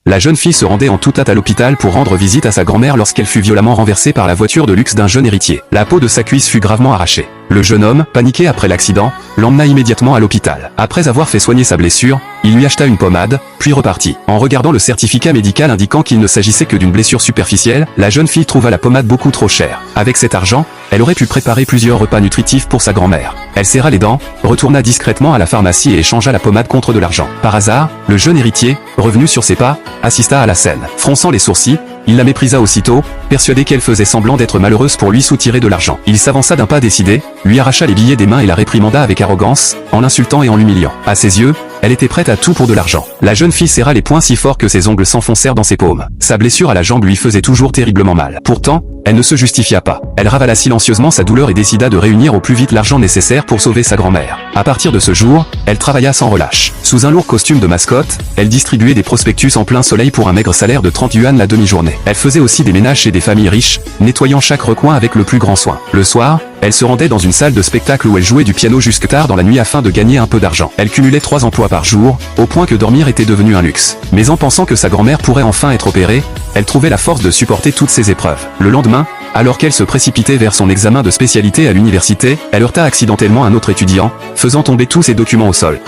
La jeune fille se rendait en toute hâte à l'hôpital pour rendre visite à sa grand-mère lorsqu'elle fut violemment renversée par la voiture de luxe d'un jeune héritier. La peau de sa cuisse fut gravement arrachée. Le jeune homme, paniqué après l'accident, l'emmena immédiatement à l'hôpital. Après avoir fait soigner sa blessure, il lui acheta une pommade, puis repartit. En regardant le certificat médical indiquant qu'il ne s'agissait que d'une blessure superficielle, la jeune fille trouva la pommade beaucoup trop chère. Avec cet argent, elle aurait pu préparer plusieurs repas nutritifs pour sa grand-mère. Elle serra les dents, retourna discrètement à la pharmacie et échangea la pommade contre de l'argent. Par hasard, le jeune héritier, revenu sur ses pas, assista à la scène. Fronçant les sourcils, il la méprisa aussitôt, persuadé qu'elle faisait semblant d'être malheureuse pour lui soutirer de l'argent. Il s'avança d'un pas décidé, lui arracha les billets des mains et la réprimanda avec arrogance, en l'insultant et en l'humiliant. À ses yeux, elle était prête à tout pour de l'argent. La jeune fille serra les poings si fort que ses ongles s'enfoncèrent dans ses paumes. Sa blessure à la jambe lui faisait toujours terriblement mal. Pourtant, elle ne se justifia pas. Elle ravala silencieusement sa douleur et décida de réunir au plus vite l'argent nécessaire pour sauver sa grand-mère. À partir de ce jour, elle travailla sans relâche. Sous un lourd costume de mascotte, elle distribuait des prospectus en plein soleil pour un maigre salaire de 30 yuan la demi-journée. Elle faisait aussi des ménages chez des familles riches, nettoyant chaque recoin avec le plus grand soin. Le soir, elle se rendait dans une salle de spectacle où elle jouait du piano jusque tard dans la nuit afin de gagner un peu d'argent. Elle cumulait 3 emplois par jour, au point que dormir était devenu un luxe. Mais en pensant que sa grand-mère pourrait enfin être opérée, elle trouvait la force de supporter toutes ces épreuves. Le lendemain, alors qu'elle se précipitait vers son examen de spécialité à l'université, elle heurta accidentellement un autre étudiant, faisant tomber tous ses documents au sol.